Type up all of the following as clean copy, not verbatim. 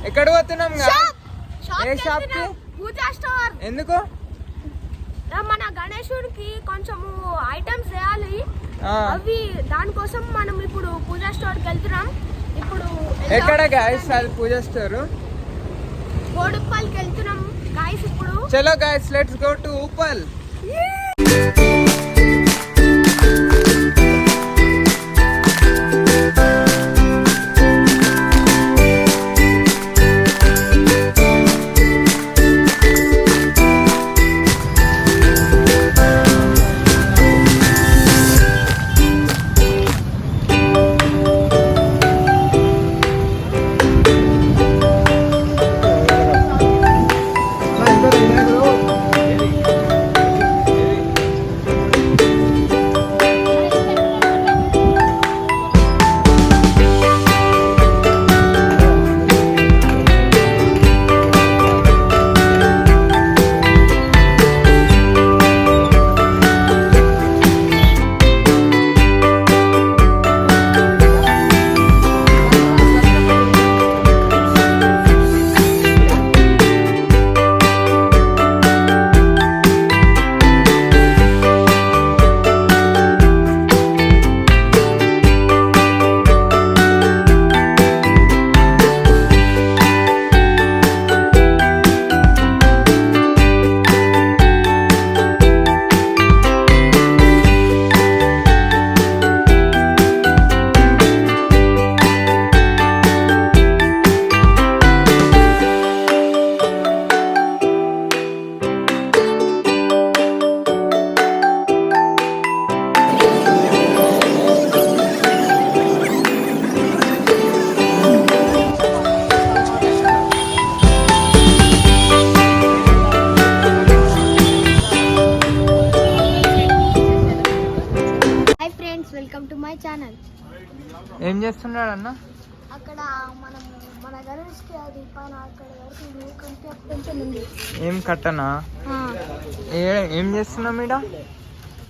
ఎక్కడ పోతున్నాం? ఏ షాప్ కి? పూజా స్టోర్. ఎందుకు? మన గణేశుడికి కొంచెం ఐటమ్స్ చేయాలి, అవి దానికోసం మనం ఇప్పుడు పూజా స్టోర్ కి వెళ్తున్నాం. ఇప్పుడు ఎక్కడ గాయస్ అది పూజా స్టోర్? బోడుప్పల్కి వెళ్తున్నాం గాయస్ ఇప్పుడు. చలో guys, let's go to Uppal. ఏం చేస్తున్నాడు అన్న? అక్కడ మన గణేష్కి అది పైన అక్కడ కొంచెం ఉంది. ఏం కట్టనా? ఏం చేస్తున్నాం ఈడ?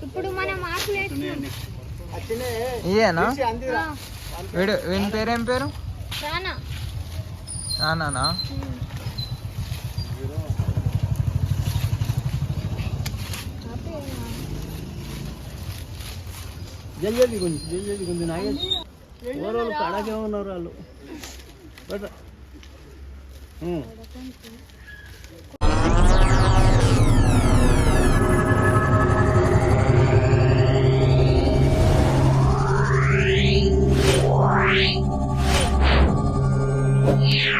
ఇప్పుడు మనం ఇయేనా? వీని పేరేం పేరు? రానా? జల్దీ కొంచెం నాగేష్ ఓరోళ్ళు కడకే ఉన్నారు వాళ్ళు. Yeah.